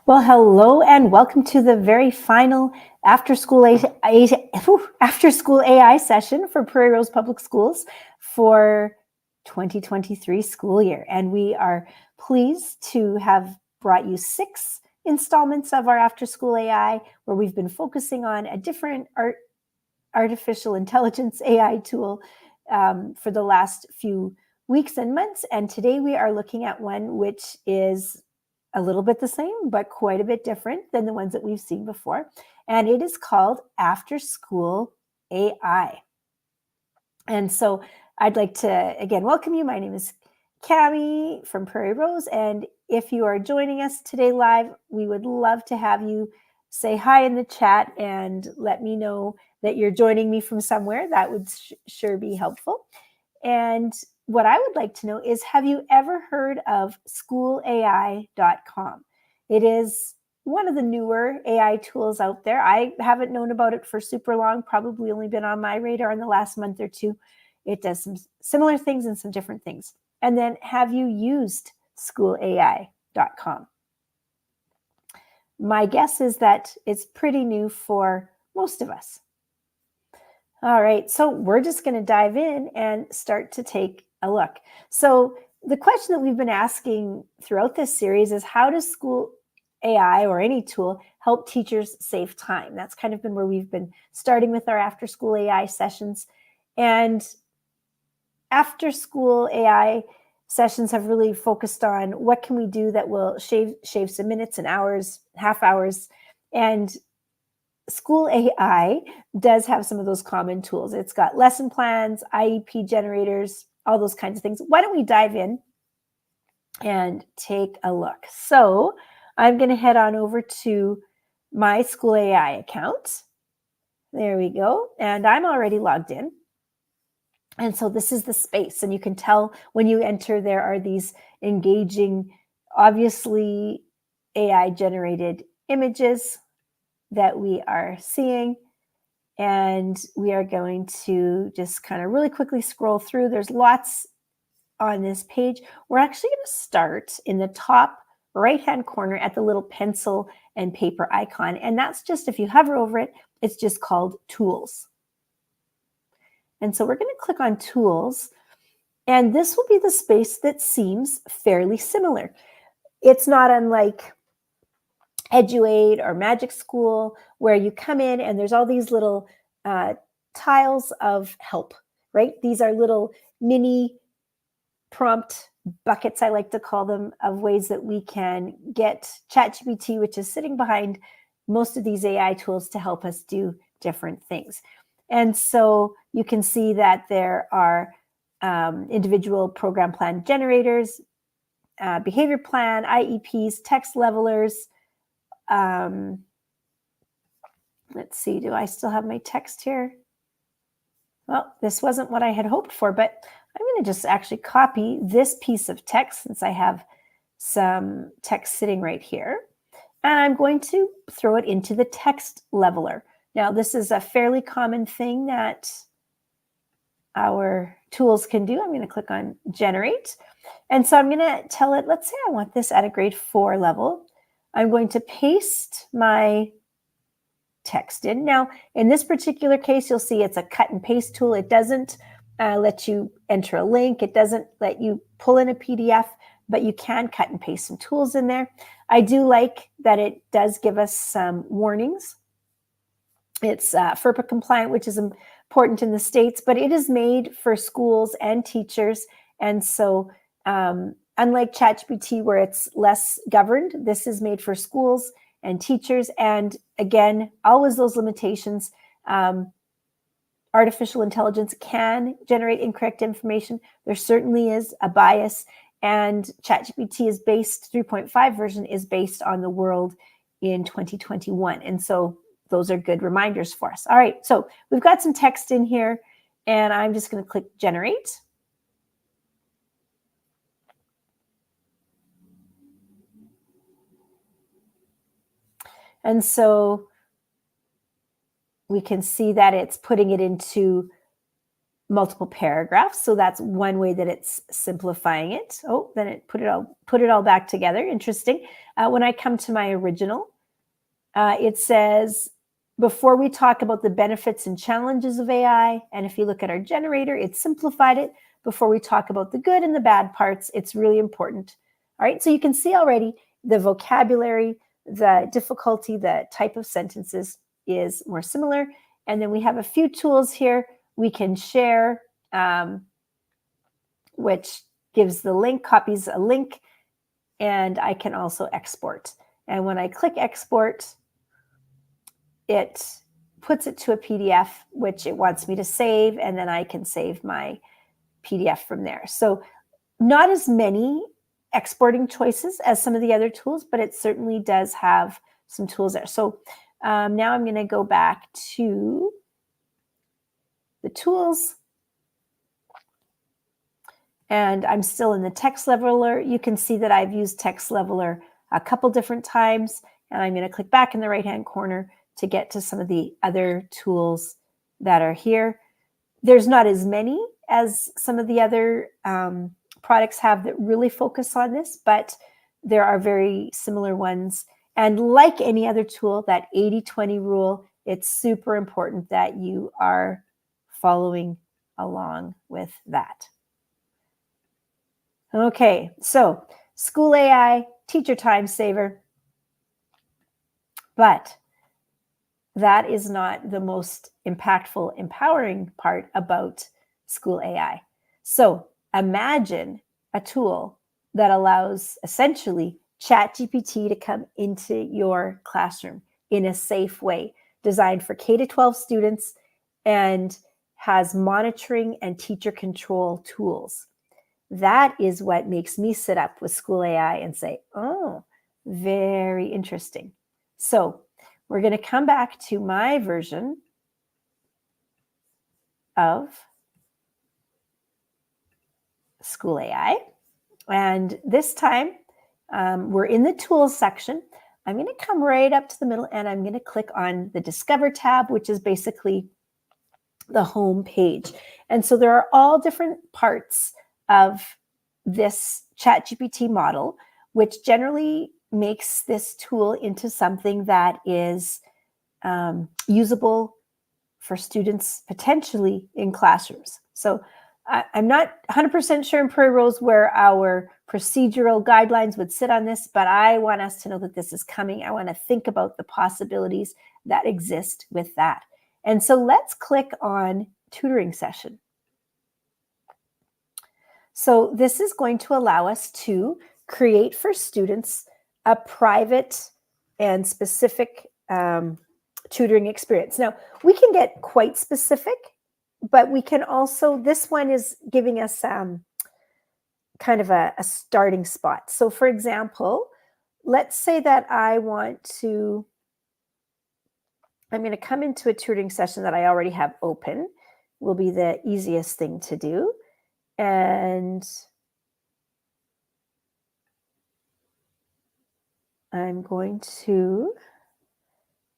Well, hello and welcome to the very final after school AI session for Prairie Rose Public Schools for 2023 school year. And we are pleased to have brought you 6 installments of our after school AI, where we've been focusing on a different artificial intelligence AI tool for the last few weeks and months. And today we are looking at one which is a little bit the same, but quite a bit different than the ones that we've seen before. And it is called After School AI. And so I'd like to, again, welcome you. My name is Cami from Prairie Rose. And if you are joining us today live, we would love to have you say hi in the chat and let me know that you're joining me from somewhere. That would sure be helpful. And what I would like to know is, have you ever heard of SchoolAI.com? It is one of the newer AI tools out there. I haven't known about it for super long, probably only been on my radar in the last month or two. It does some similar things and some different things. And then, have you used SchoolAI.com? My guess is that it's pretty new for most of us. All right, so we're just going to dive in and start to take a look. So the question that we've been asking throughout this series is, how does school AI or any tool help teachers save time? That's kind of been where we've been starting with our after school AI sessions. And after school AI sessions have really focused on what can we do that will shave some minutes and hours, half hours. And SchoolAI does have some of those common tools. It's got lesson plans, IEP generators, all those kinds of things. Why don't we dive in and take a look? So I'm going to head on over to my SchoolAI account. There we go. And I'm already logged in. And so this is the space. And you can tell when you enter, there are these engaging, obviously AI generated images that we are seeing. And we are going to just kind of really quickly scroll through. There's lots on this page. We're actually going to start in the top right-hand corner at the little pencil and paper icon. And that's just, if you hover over it, it's just called Tools. And so we're going to click on Tools. And this will be the space that seems fairly similar. It's not unlike Eduate or Magic School, where you come in and there's all these little tiles of help, right? These are little mini prompt buckets, I like to call them, of ways that we can get ChatGPT, which is sitting behind most of these AI tools, to help us do different things. And so you can see that there are individual program plan generators, behavior plan, IEPs, text levelers. Let's see, do I still have my text here? Well, this wasn't what I had hoped for, but I'm going to just actually copy this piece of text, since I have some text sitting right here, and I'm going to throw it into the text leveler. Now, this is a fairly common thing that our tools can do. I'm going to click on Generate. And so I'm going to tell it, let's say I want this at a grade 4 level. I'm going to paste my text in. Now, in this particular case, you'll see it's a cut and paste tool. It doesn't let you enter a link. It doesn't let you pull in a PDF, but you can cut and paste some tools in there. I do like that it does give us some warnings. It's FERPA compliant, which is important in the States, but it is made for schools and teachers. And so unlike ChatGPT, where it's less governed, this is made for schools and teachers. And again, always those limitations. Artificial intelligence can generate incorrect information. There certainly is a bias. And ChatGPT is based, 3.5 version is based on the world in 2021. And so those are good reminders for us. All right, so we've got some text in here, and I'm just going to click Generate. And so we can see that it's putting it into multiple paragraphs. So that's one way that it's simplifying it. Oh, then it put it all back together. Interesting. When I come to my original, it says, before we talk about the benefits and challenges of AI, and if you look at our generator, it simplified it. Before we talk about the good and the bad parts, it's really important. All right, so you can see already the vocabulary, the difficulty, the type of sentences is more similar. And then we have a few tools here we can share, which gives the link, copies a link, and I can also export. And when I click export, it puts it to a PDF, which it wants me to save, and then I can save my PDF from there. So not as many exporting choices as some of the other tools, but it certainly does have some tools there. So now I'm going to go back to the tools, and I'm still in the text leveler. You can see that I've used text leveler a couple different times, and I'm going to click back in the right-hand corner to get to some of the other tools that are here. There's not as many as some of the other products have that really focus on this, but there are very similar ones. And like any other tool, that 80-20 rule, it's super important that you are following along with that. Okay, so SchoolAI, teacher time saver, but that is not the most impactful, empowering part about SchoolAI. So imagine a tool that allows essentially ChatGPT to come into your classroom in a safe way, designed for K-12 students and has monitoring and teacher control tools. That is what makes me sit up with SchoolAI and say, oh, very interesting. So we're going to come back to my version of SchoolAI. And this time, we're in the tools section. I'm going to come right up to the middle and I'm going to click on the Discover tab, which is basically the home page. And so there are all different parts of this ChatGPT model, which generally makes this tool into something that is usable for students potentially in classrooms. So I'm not 100% sure in Prairie Rose where our procedural guidelines would sit on this, but I want us to know that this is coming. I want to think about the possibilities that exist with that. And so let's click on tutoring session. So this is going to allow us to create for students a private and specific tutoring experience. Now, we can get quite specific, but we can also, this one is giving us kind of a starting spot. So for example, let's say that I want to, I'm going to come into a tutoring session that I already have open, will be the easiest thing to do. And I'm going to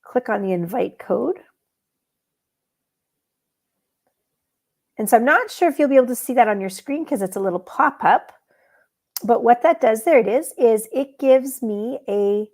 click on the invite code. And so I'm not sure if you'll be able to see that on your screen because it's a little pop-up. But what that does, there it is it gives me a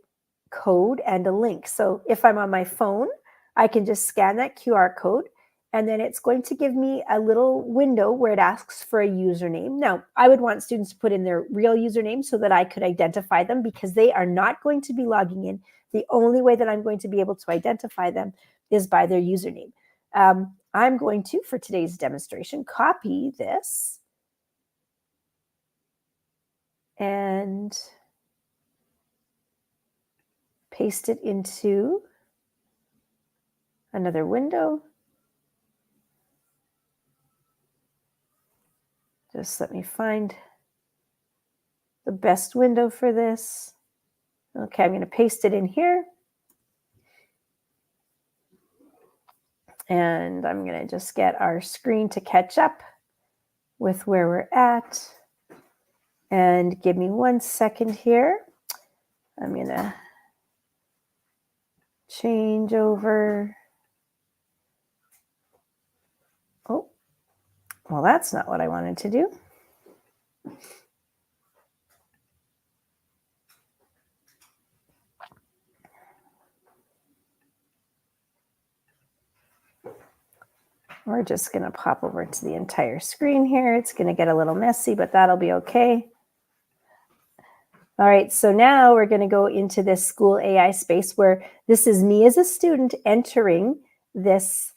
code and a link. So if I'm on my phone, I can just scan that QR code, and then it's going to give me a little window where it asks for a username. Now, I would want students to put in their real username so that I could identify them because they are not going to be logging in. The only way that I'm going to be able to identify them is by their username. I'm going to, for today's demonstration, copy this and paste it into another window. Just let me find the best window for this. Okay, I'm going to paste it in here. And I'm going to just get our screen to catch up with where we're at. And give me 1 second here. I'm going to change over. Oh, Well, that's not what I wanted to do. We're just going to pop over to the entire screen here. It's going to get a little messy, but that'll be okay. All right, so now we're going to go into this SchoolAI space where this is me as a student entering this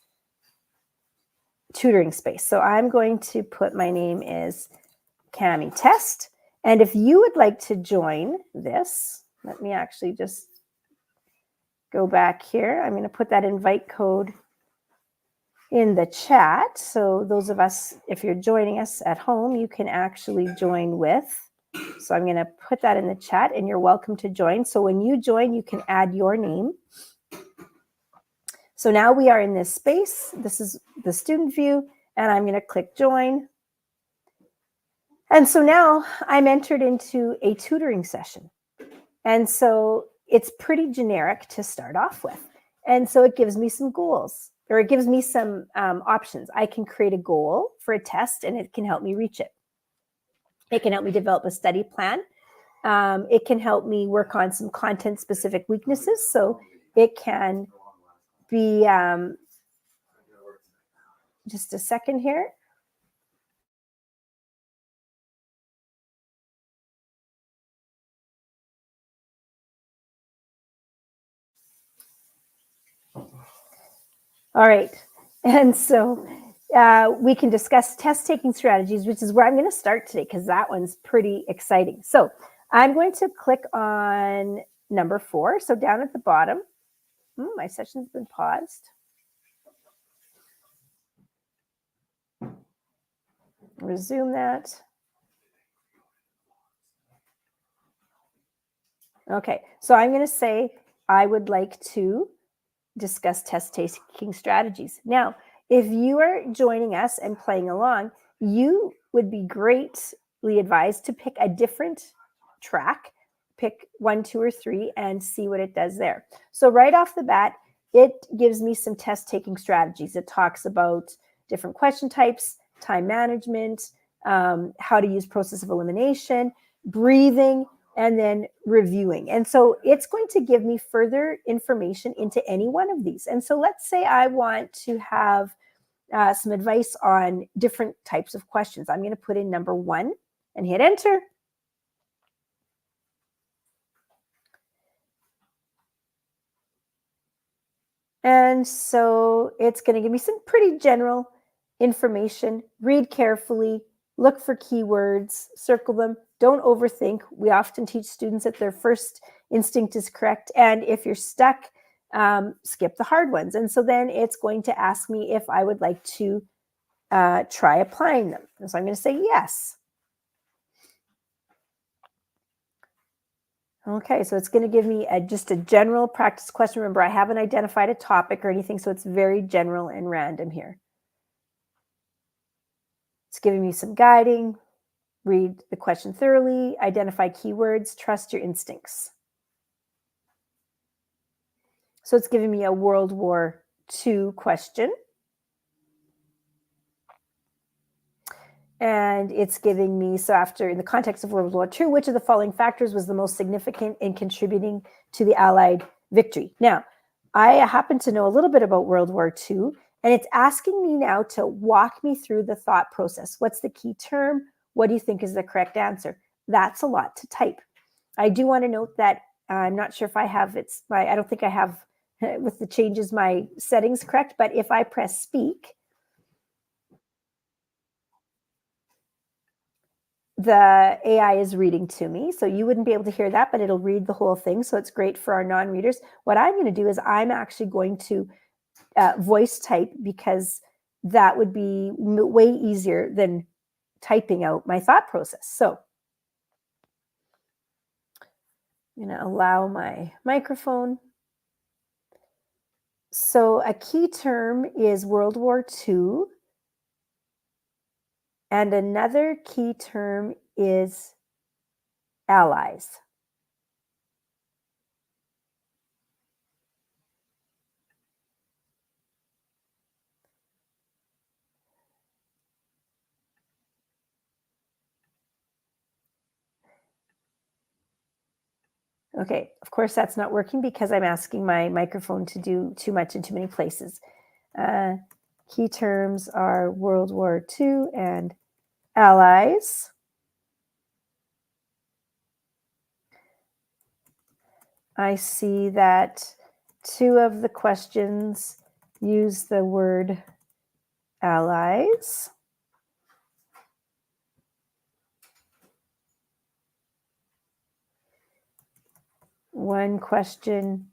tutoring space. So I'm going to put my name is Cami Test. And if you would like to join this, let me actually just go back here. I'm going to put that invite code in the chat. So those of us, if you're joining us at home, you can actually join with. So I'm going to put that in the chat and you're welcome to join. So when you join, you can add your name. So now we are in this space. This is the student view and I'm going to click join. And so now I'm entered into a tutoring session. And so it's pretty generic to start off with. And so it gives me some goals, or it gives me some options. I can create a goal for a test and it can help me reach it. It can help me develop a study plan. It can help me work on some content-specific weaknesses. So it can be, just a second here. All right. And so we can discuss test-taking strategies, which is where I'm going to start today because that one's pretty exciting. So I'm going to click on number 4. So down at the bottom, my session's been paused. Resume that. Okay, so I'm going to say I would like to discuss test-taking strategies. Now, if you are joining us and playing along, you would be greatly advised to pick a different track, pick 1, 2, or 3, and see what it does there. So right off the bat, it gives me some test-taking strategies. It talks about different question types, time management, how to use process of elimination, breathing, and then reviewing. And so it's going to give me further information into any one of these. And so let's say I want to have some advice on different types of questions. I'm going to put in number 1 and hit enter. And so it's going to give me some pretty general information. Read carefully, look for keywords, circle them, don't overthink. We often teach students that their first instinct is correct. And if you're stuck, skip the hard ones. And so then it's going to ask me if I would like to try applying them. And so I'm going to say yes. Okay, so it's going to give me just a general practice question. Remember, I haven't identified a topic or anything, so it's very general and random here. It's giving me some guiding. Read the question thoroughly, identify keywords, trust your instincts. So it's giving me a World War II question. And it's giving me, so after, in the context of World War II, which of the following factors was the most significant in contributing to the Allied victory? Now, I happen to know a little bit about World War II, and it's asking me now to walk me through the thought process. What's the key term? What do you think is the correct answer? That's a lot to type. I do want to note that I'm not sure if I have, I don't think I have, with the changes, my settings correct, but if I press speak, the AI is reading to me. So you wouldn't be able to hear that, but it'll read the whole thing. So it's great for our non-readers. What I'm going to do is I'm actually going to voice type because that would be way easier than typing out my thought process. So I'm going to allow my microphone. So a key term is World War II. And another key term is allies. Okay, of course that's not working because I'm asking my microphone to do too much in too many places. Key terms are World War II and allies. I see that 2 of the questions use the word allies. One question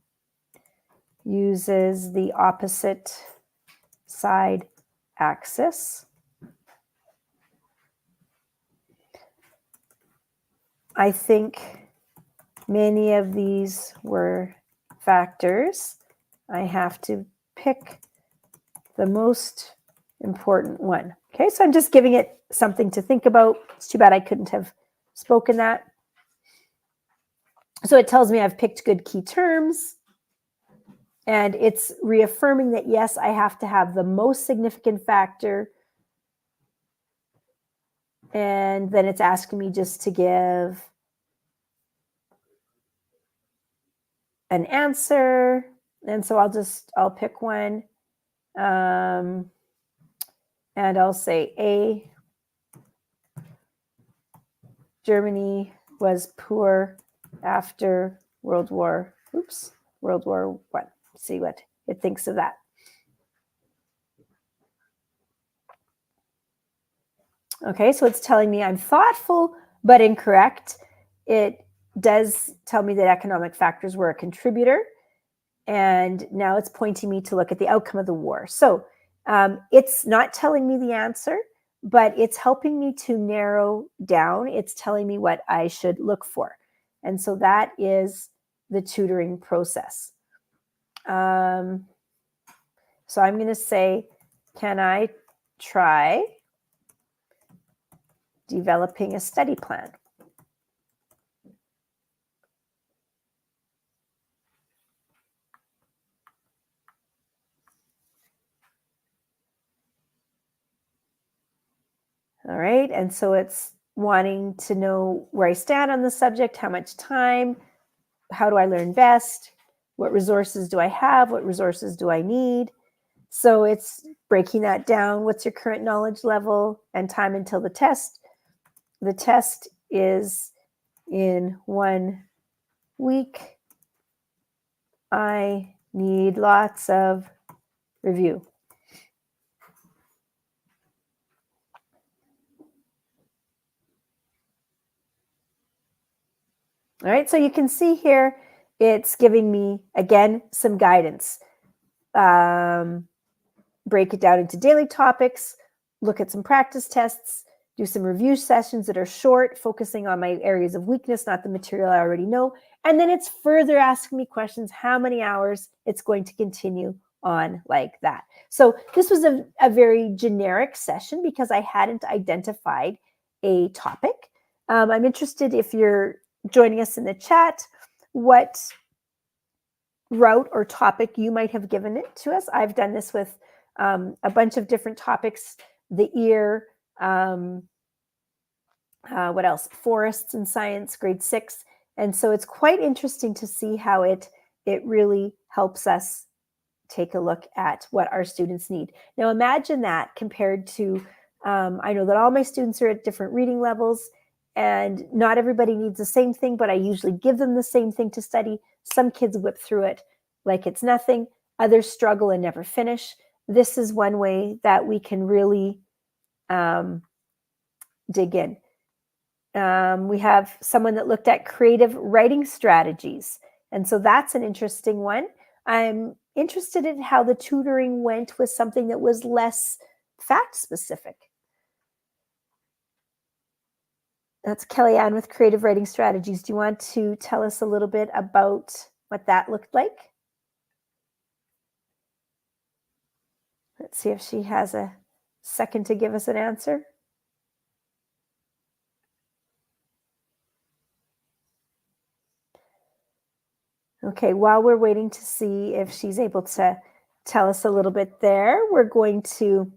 uses the opposite side axis. I think many of these were factors. I have to pick the most important one. Okay, so I'm just giving it something to think about. It's too bad I couldn't have spoken that. So it tells me I've picked good key terms. And it's reaffirming that, yes, I have to have the most significant factor. And then it's asking me just to give an answer. And so I'll pick one. And I'll say A. Germany was poor after World War I. See what it thinks of that. Okay, so it's telling me I'm thoughtful but incorrect. It does tell me that economic factors were a contributor. And now it's pointing me to look at the outcome of the war. So it's not telling me the answer, but it's helping me to narrow down. It's telling me what I should look for. And so that is the tutoring process. So I'm going to say, can I try developing a study plan? All right, and so it's wanting to know where I stand on the subject, how much time, how do I learn best, what resources do I have, what resources do I need. So it's breaking that down. What's your current knowledge level and time until the test? The test is in 1 week. I need lots of review. All right, so you can see here, it's giving me, again, some guidance. Break it down into daily topics, look at some practice tests, do some review sessions that are short, focusing on my areas of weakness, not the material I already know. And then it's further asking me questions, how many hours it's going to continue on like that. So this was a very generic session because I hadn't identified a topic. I'm interested, if you're joining us in the chat, what route or topic you might have given it to us. I've done this with a bunch of different topics, the ear, what else? Forests and science, grade 6. And so it's quite interesting to see how it really helps us take a look at what our students need. Now imagine that compared to, I know that all my students are at different reading levels, and not everybody needs the same thing, but I usually give them the same thing to study. Some kids whip through it like it's nothing. Others struggle and never finish. This is one way that we can really dig in. We have someone that looked at creative writing strategies. And so that's an interesting one. I'm interested in how the tutoring went with something that was less fact specific. That's Kellyanne with creative writing strategies. Do you want to tell us a little bit about what that looked like? Let's see if she has a second to give us an answer. Okay, while we're waiting to see if she's able to tell us a little bit there, we're going to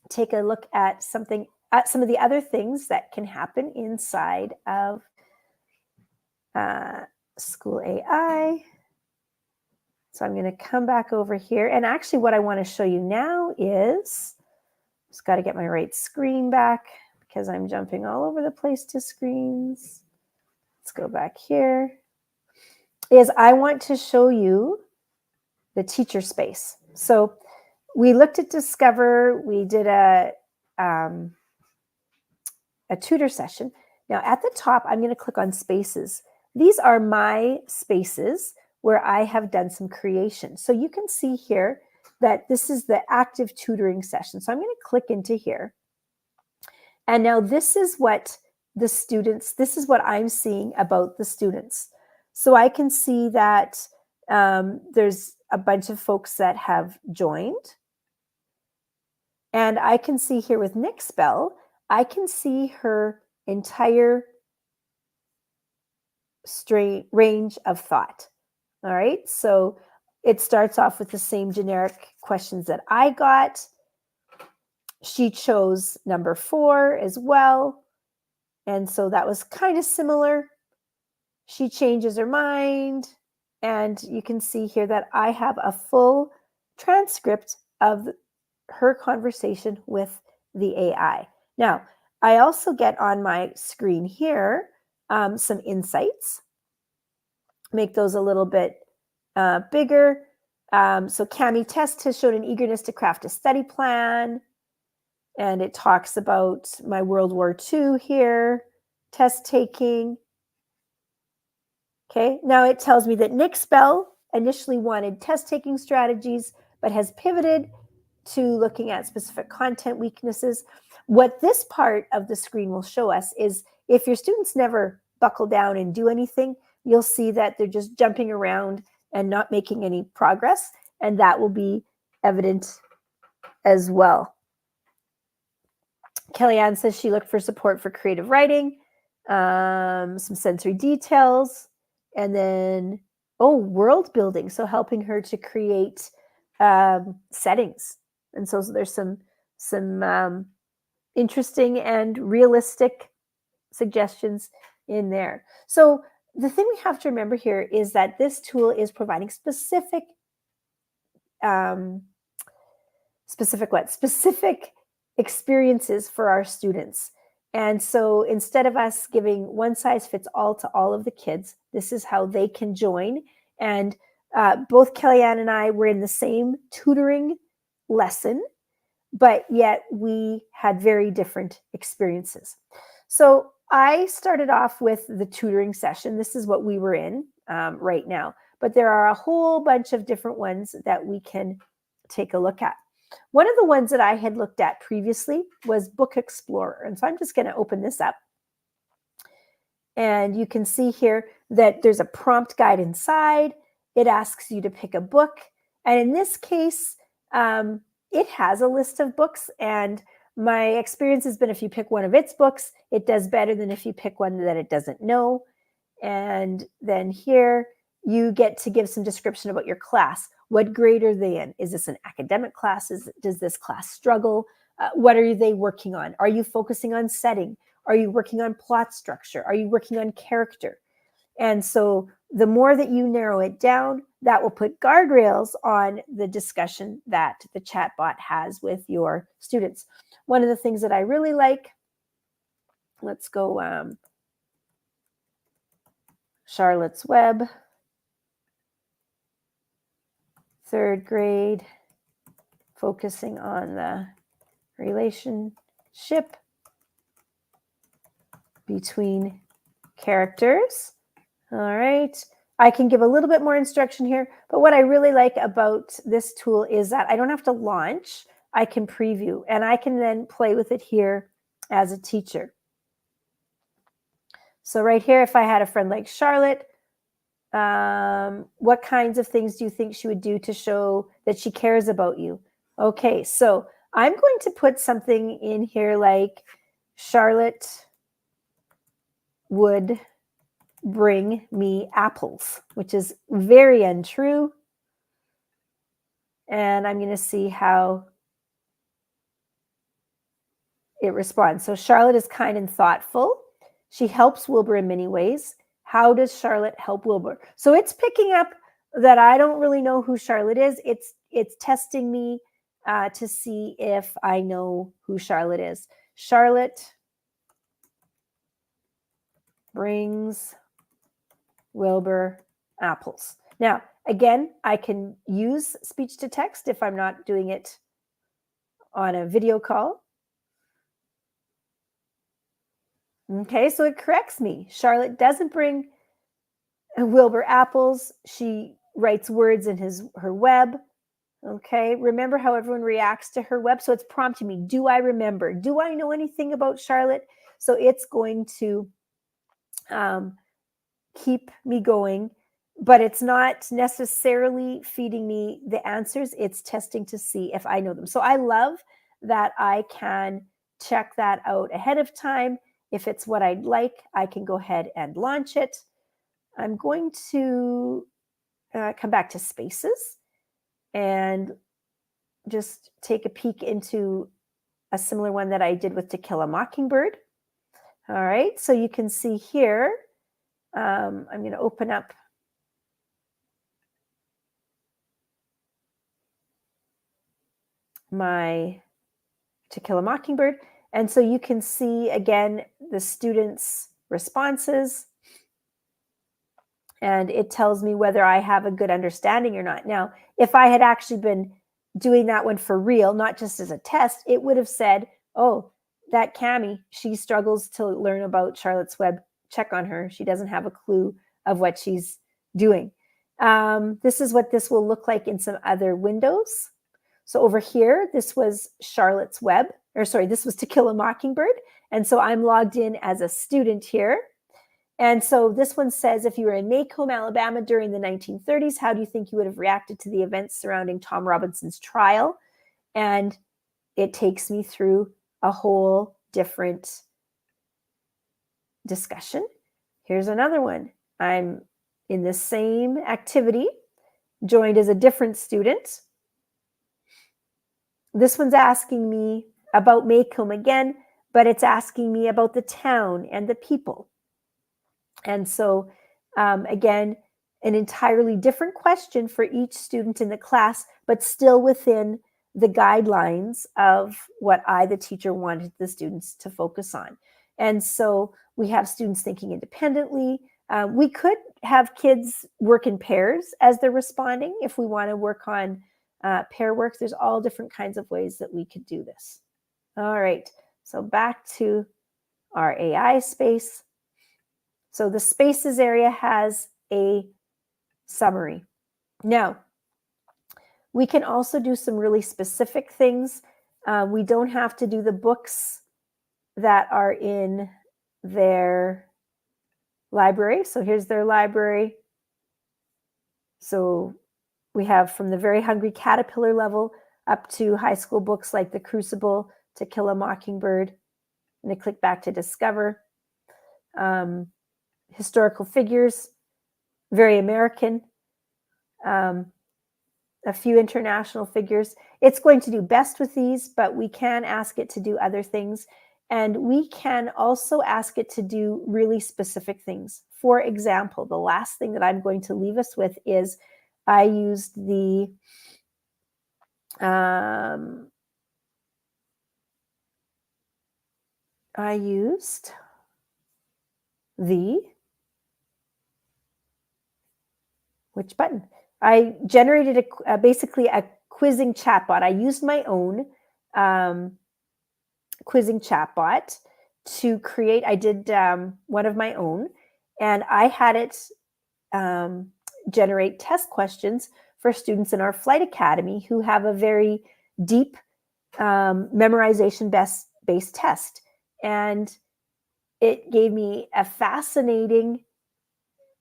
take a look at some of the other things that can happen inside of SchoolAI. So I'm going to come back over here. And actually what I want to show you now is, just got to get my right screen back because I'm jumping all over the place to screens. Let's go back here. Is I want to show you the teacher space. So we looked at Discover. We did a tutor session. Now at the top, I'm going to click on spaces. These are my spaces where I have done some creation. So you can see here that this is the active tutoring session. So I'm going to click into here. And now this is what the students, this is what I'm seeing about the students. So I can see that there's a bunch of folks that have joined. And I can see here with Nick's Bell, I can see her entire range of thought. All right, so it starts off with the same generic questions that I got. She chose number 4 as well. And so that was kind of similar. She changes her mind. And you can see here that I have a full transcript of her conversation with the AI. Now, I also get on my screen here some insights. Make those a little bit bigger. So Cami Test has shown an eagerness to craft a study plan. And it talks about my World War II here, test taking. Okay, now it tells me that Nick Spell initially wanted test taking strategies, but has pivoted to looking at specific content weaknesses. What this part of the screen will show us is if your students never buckle down and do anything, you'll see that they're just jumping around and not making any progress. And that will be evident as well. Kellyanne says she looked for support for creative writing, some sensory details, and then, world building. So helping her to create settings. And so there's some interesting and realistic suggestions in there. So the thing we have to remember here is that this tool is providing specific experiences for our students. And so instead of us giving one size fits all to all of the kids, this is how they can join. And both Kellyanne and I were in the same tutoring lesson, but yet we had very different experiences. So I started off with the tutoring session. This is what we were in right now, but there are a whole bunch of different ones that we can take a look at. One of the ones that I had looked at previously was Book Explorer. And so I'm just going to open this up. And you can see here that there's a prompt guide inside. It asks you to pick a book. And in this case, it has a list of books. And my experience has been if you pick one of its books, it does better than if you pick one that it doesn't know. And then here you get to give some description about your class. What grade are they in? Is this an academic class? Does this class struggle? What are they working on? Are you focusing on setting? Are you working on plot structure? Are you working on character? And so the more that you narrow it down, that will put guardrails on the discussion that the chatbot has with your students. One of the things that I really like, let's go Charlotte's Web. 3rd grade, focusing on the relationship between characters. All right. I can give a little bit more instruction here, but what I really like about this tool is that I don't have to launch. I can preview, and I can then play with it here as a teacher. So right here, if I had a friend like Charlotte, what kinds of things do you think she would do to show that she cares about you? Okay, so I'm going to put something in here like Charlotte would bring me apples, which is very untrue. And I'm going to see how it responds. So Charlotte is kind and thoughtful. She helps Wilbur in many ways. How does Charlotte help Wilbur? So it's picking up that I don't really know who Charlotte is. It's testing me to see if I know who Charlotte is. Charlotte brings Wilbur apples. Now, again, I can use speech to text if I'm not doing it on a video call. Okay, so it corrects me. Charlotte doesn't bring Wilbur apples. She writes words in her web. Okay, remember how everyone reacts to her web? So it's prompting me, do I remember? Do I know anything about Charlotte? So it's going to keep me going, but it's not necessarily feeding me the answers. It's testing to see if I know them. So I love that I can check that out ahead of time. If it's what I'd like, I can go ahead and launch it. I'm going to come back to spaces and just take a peek into a similar one that I did with To Kill a Mockingbird. All right, so you can see here, I'm going to open up my To Kill a Mockingbird. And so you can see, again, the students' responses. And it tells me whether I have a good understanding or not. Now, if I had actually been doing that one for real, not just as a test, it would have said, oh, that Cammie, she struggles to learn about Charlotte's Web. Check on her. She doesn't have a clue of what she's doing. This is what this will look like in some other windows. So over here, this was Charlotte's Web, or sorry, this was To Kill a Mockingbird. And so I'm logged in as a student here. And so this one says, if you were in Macomb, Alabama during the 1930s, how do you think you would have reacted to the events surrounding Tom Robinson's trial? And it takes me through a whole different discussion. Here's another one. I'm in the same activity, joined as a different student. This one's asking me about Macomb again, but it's asking me about the town and the people. And so, again, an entirely different question for each student in the class, but still within the guidelines of what I, the teacher, wanted the students to focus on. And so we have students thinking independently. We could have kids work in pairs as they're responding if we want to work on pair work. There's all different kinds of ways that we could do this. All right, so back to our AI space. So the spaces area has a summary. Now, we can also do some really specific things. We don't have to do the books that are in their library. So here's their library. So we have from the Very Hungry Caterpillar level up to high school books like The Crucible, To Kill a Mockingbird. I'm going to click back to Discover. Historical figures, very American, a few international figures. It's going to do best with these, but we can ask it to do other things. And we can also ask it to do really specific things. For example, the last thing that I'm going to leave us with is I used the which button? I generated basically a quizzing chatbot. I used my own quizzing chatbot to create. I did one of my own, and I had it generate test questions for students in our flight academy who have a very deep memorization-based test. And it gave me a fascinating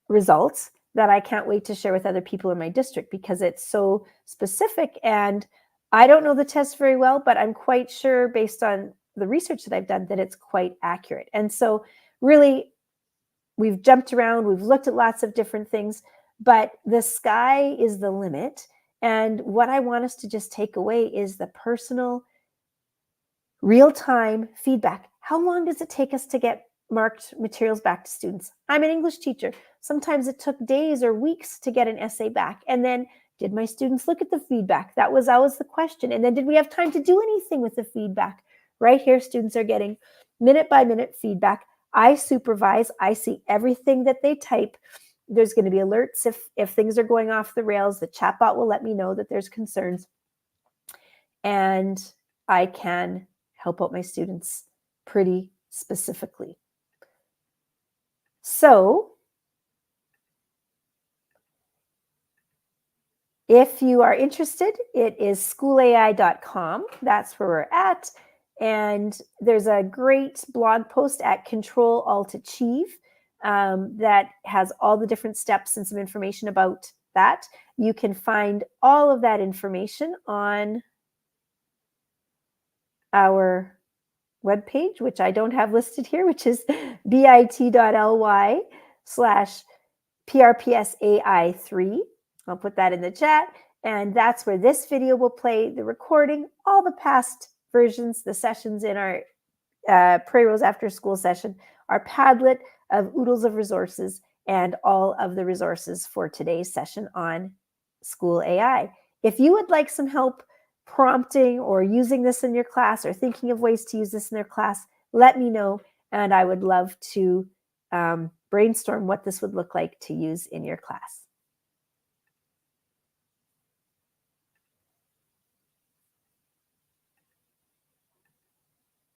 results that I can't wait to share with other people in my district because it's so specific. And I don't know the test very well, but I'm quite sure based on the research that I've done that it's quite accurate. And so really, we've jumped around, we've looked at lots of different things, but the sky is the limit. And what I want us to just take away is the personal, real-time feedback. How long does it take us to get marked materials back to students. I'm an English teacher. Sometimes it took days or weeks to get an essay back. And then did my students look at the feedback? That was always the question. And then did we have time to do anything with the feedback? Right here, students are getting minute by minute feedback. I supervise. I see everything that they type. There's going to be alerts if things are going off the rails. The chatbot will let me know that there's concerns. And I can help out my students pretty specifically. So if you are interested, it is schoolai.com. That's where we're at. And there's a great blog post at Control Alt Achieve that has all the different steps and some information about that. You can find all of that information on our webpage, which I don't have listed here, which is bit.ly/PRPSAI3. I'll put that in the chat. And that's where this video will play, the recording, all the past versions, the sessions in our Prairie Rose After School session, our Padlet of oodles of resources, and all of the resources for today's session on SchoolAI. If you would like some help prompting or using this in your class or thinking of ways to use this in their class, let me know, and I would love to brainstorm what this would look like to use in your class.